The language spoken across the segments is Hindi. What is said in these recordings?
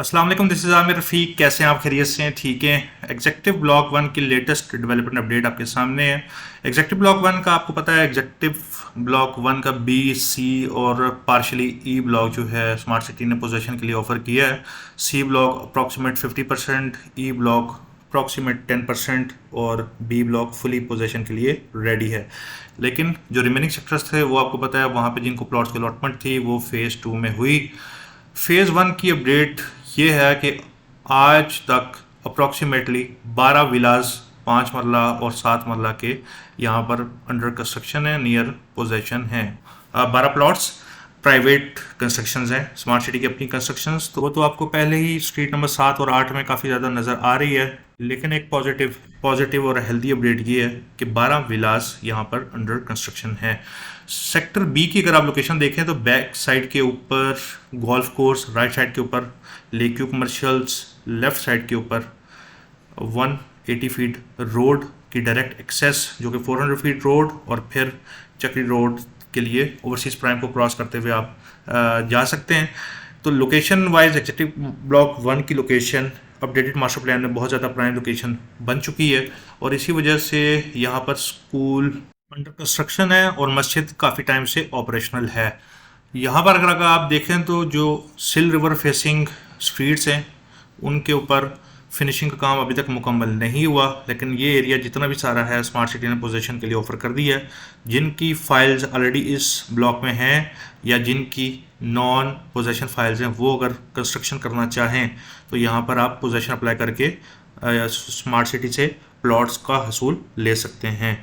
अस्सलाम वालेकुम, दिस इज़ आमिर रफ़ीक। कैसे हैं आप? खैरियत से हैं? ठीक है। एग्जेक्टिव ब्लॉक वन की लेटेस्ट डेवलपमेंट अपडेट आपके सामने है। एग्जेक्टिव ब्लॉक वन का आपको पता है, एग्जेक्टिव ब्लॉक वन का बी, सी और पार्शली ई ब्लॉक जो है स्मार्ट सिटी ने पोजेशन के लिए ऑफर किया है। C block approximate 50%, E block approximate 10% और बी ब्लॉक फुली पोजेशन के लिए रेडी है। लेकिन जो रिमेनिंग सेक्टर्स थे वो आपको पता है, वहाँ पे जिनको प्लॉट्स की अलॉटमेंट थी वो फेज़ टू में हुई। फेज़ वन की अपडेट ये है कि आज तक अप्रॉक्सीमेटली 12 विलाज, 5 मरला और 7 मरला के यहाँ पर अंडर कंस्ट्रक्शन है, नियर पोजेशन है। 12 प्लॉट्स प्राइवेट कंस्ट्रक्शंस हैं, स्मार्ट सिटी की अपनी कंस्ट्रक्शंस, तो वो तो आपको पहले ही स्ट्रीट नंबर 7 और 8 में काफ़ी ज़्यादा नज़र आ रही है। लेकिन एक पॉजिटिव और हेल्दी अपडेट ये है कि 12 विलास यहाँ पर अंडर कंस्ट्रक्शन है। सेक्टर बी की अगर आप लोकेशन देखें तो बैक साइड के ऊपर गोल्फ कोर्स, राइट साइड के ऊपर lake view commercials, left side के ऊपर 180 फीट रोड की डायरेक्ट एक्सेस जो कि 400 फीट रोड और फिर चक्री रोड के लिए ओवरसीज प्राइम को क्रॉस करते हुए आप जा सकते हैं। तो location wise executive block one की लोकेशन अपडेटेड मास्टर प्लान में बहुत ज़्यादा प्राइम लोकेशन बन चुकी है और इसी वजह से यहाँ पर स्कूल अंडर कंस्ट्रक्शन है और मस्जिद काफ़ी टाइम से ऑपरेशनल है। यहाँ पर अगर आप देखें तो जो सिल रिवर फेसिंग स्ट्रीट्स हैं उनके ऊपर फिनिशिंग का काम अभी तक मुकम्मल नहीं हुआ, लेकिन ये एरिया जितना भी सारा है स्मार्ट सिटी ने पोजीशन के लिए ऑफर कर दी है। जिनकी फाइल्स ऑलरेडी इस ब्लॉक में हैं या जिनकी नॉन पोजेशन फाइल्स हैं वो अगर कंस्ट्रक्शन करना चाहें तो यहाँ पर आप पोजेशन अप्लाई करके स्मार्ट सिटी से प्लॉट्स का हसूल ले सकते हैं।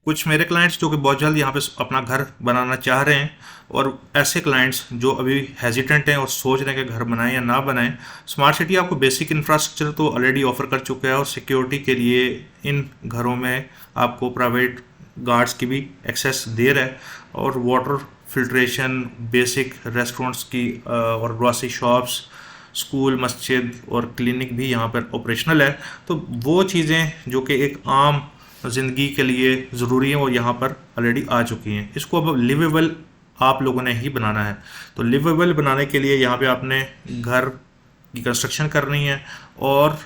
कुछ मेरे क्लाइंट्स जो कि बहुत जल्द यहाँ पे अपना घर बनाना चाह रहे हैं और ऐसे क्लाइंट्स जो अभी हेजिटेंट हैं और सोच रहे हैं कि घर बनाएं या ना बनाएं, स्मार्ट सिटी आपको बेसिक इंफ्रास्ट्रक्चर तो ऑलरेडी ऑफर कर चुका है और सिक्योरिटी के लिए इन घरों में आपको प्राइवेट गार्ड्स की भी एक्सेस दे रहा है और वाटर फिल्ट्रेशन, बेसिक रेस्टोरेंट्स की और ग्रॉसरी शॉप्स, स्कूल, मस्जिद और क्लिनिक भी यहाँ पर ऑपरेशनल है। तो वो चीज़ें जो कि एक आम ज़िंदगी के लिए ज़रूरी हैं वो यहाँ पर ऑलरेडी आ चुकी हैं। इसको अब लिवेबल आप लोगों ने ही बनाना है। तो लिवेबल बनाने के लिए यहाँ पे आपने घर की कंस्ट्रक्शन करनी है और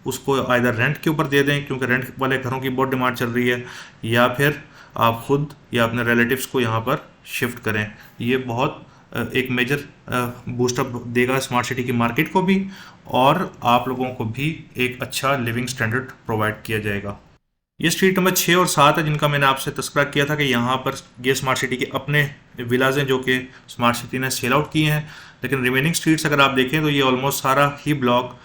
उसको आइदर रेंट के ऊपर दे दें क्योंकि रेंट वाले घरों की बहुत डिमांड चल रही है, या फिर आप खुद या अपने रिलेटिव्स को यहाँ पर शिफ्ट करें। ये बहुत एक मेजर बूस्टअप देगा स्मार्ट सिटी की मार्केट को भी और आप लोगों को भी एक अच्छा लिविंग स्टैंडर्ड प्रोवाइड किया जाएगा। ये स्ट्रीट नंबर 6 और 7 है जिनका मैंने आपसे तस्करा किया था कि यहाँ पर ये स्मार्ट सिटी के अपने विलाज हैं जो कि स्मार्ट सिटी ने सेल आउट किए हैं। लेकिन रिमेनिंग स्ट्रीट्स अगर आप देखें तो ये ऑलमोस्ट सारा ही ब्लॉक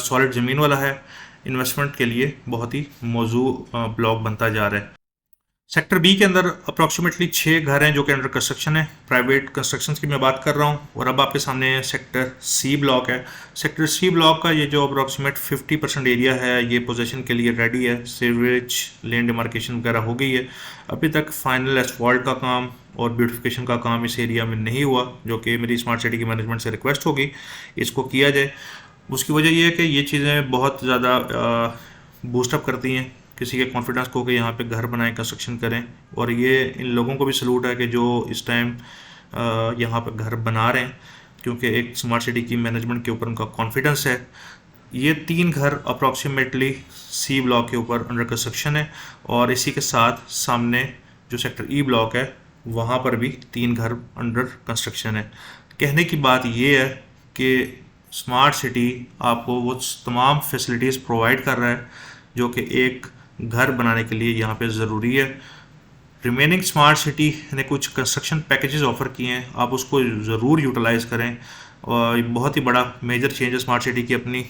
सॉलिड ज़मीन वाला है। इन्वेस्टमेंट के लिए बहुत ही मौजू ब्लॉक बनता जा रहा है। सेक्टर बी के अंदर अप्रॉक्सीमेटली 6 घर हैं जो कि अंडर कंस्ट्रक्शन है, प्राइवेट कंस्ट्रक्शन की मैं बात कर रहा हूँ। और अब आपके सामने सेक्टर सी ब्लॉक है। सेक्टर सी ब्लॉक का ये जो अप्रॉक्सीमेट 50% एरिया है ये पोजीशन के लिए रेडी है। सीवरेज लैंड डिमार्केशन वगैरह हो गई है। अभी तक फाइनल एसफॉल्ट का काम और ब्यूटिफिकेशन का काम इस एरिया में नहीं हुआ, जो कि मेरी स्मार्ट सिटी की मैनेजमेंट से रिक्वेस्ट होगी इसको किया जाए। उसकी वजह ये है कि ये चीज़ें बहुत ज़्यादा बूस्टअप करती हैं किसी के कॉन्फिडेंस को कि यहाँ पे घर बनाएं, कंस्ट्रक्शन करें। और ये इन लोगों को भी सलूट है कि जो इस टाइम यहाँ पे घर बना रहे हैं, क्योंकि एक स्मार्ट सिटी की मैनेजमेंट के ऊपर उनका कॉन्फिडेंस है। ये 3 घर अप्रॉक्सीमेटली सी ब्लॉक के ऊपर अंडर कंस्ट्रक्शन है और इसी के साथ सामने जो सेक्टर ई ब्लॉक है वहाँ पर भी 3 घर अंडर कंस्ट्रक्शन है। कहने की बात ये है कि स्मार्ट सिटी आपको वो तमाम फैसिलिटीज़ प्रोवाइड कर रहा है जो कि एक घर बनाने के लिए यहाँ पे ज़रूरी है। रिमेनिंग स्मार्ट सिटी ने कुछ कंस्ट्रक्शन पैकेजेस ऑफ़र किए हैं, आप उसको ज़रूर यूटिलाइज़ करें। और बहुत ही बड़ा मेजर चेंज है स्मार्ट सिटी की अपनी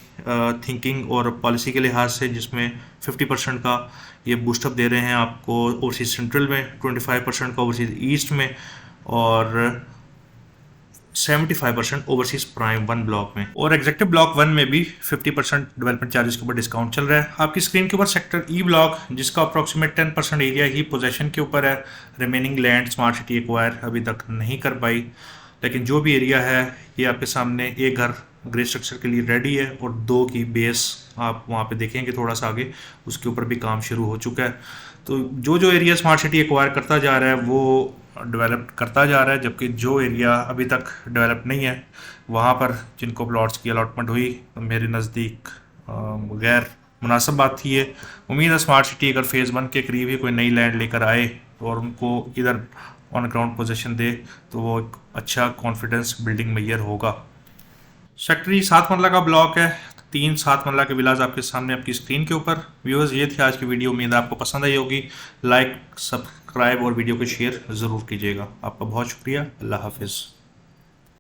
थिंकिंग और पॉलिसी के लिहाज से, जिसमें 50% का ये बूस्टअप दे रहे हैं आपको ओवरसीज़ सेंट्रल में, 25% का ओवरसीज़ ईस्ट में और 75% ओवरसीज प्राइम वन ब्लॉक में। और एग्जेक्टिव ब्लॉक वन में भी 50% डेवलपमेंट चार्जेस के ऊपर डिस्काउंट चल रहा है। आपकी स्क्रीन के ऊपर सेक्टर ई ब्लॉक जिसका अप्रॉक्सीमेट 10% एरिया ही पोजेशन के ऊपर है। Remaining land smart city acquire अभी तक नहीं कर पाई, लेकिन जो भी एरिया है ये आपके सामने एक घर ग्रे स्ट्रक्चर के लिए रेडी है और 2 की बेस आप वहाँ पे देखेंगे थोड़ा सा आगे उसके ऊपर भी काम शुरू हो चुका है। तो जो एरिया स्मार्ट सिटी एक्वायर करता जा रहा है वो डेवलप करता जा रहा है, जबकि जो एरिया अभी तक डेवलप नहीं है वहाँ पर जिनको प्लॉट्स की अलॉटमेंट हुई तो मेरे नज़दीक गैर मुनासिब बात थी ये। उम्मीद है स्मार्ट सिटी अगर फेज़ 1 के करीब ही कोई नई लैंड लेकर आए और उनको इधर ऑन ग्राउंड पोजीशन दे तो वो एक अच्छा कॉन्फिडेंस बिल्डिंग मैयर होगा। सेक्टर 7 मरला का ब्लॉक है, 3 7 मरला के विलाज आपके सामने आपकी स्क्रीन के ऊपर। व्यूअर्स, ये थी आज की वीडियो, उम्मीद है आपको पसंद आई होगी। लाइक, सब्सक्राइब और वीडियो को शेयर ज़रूर कीजिएगा। आपका बहुत शुक्रिया। अल्लाह हाफिज़।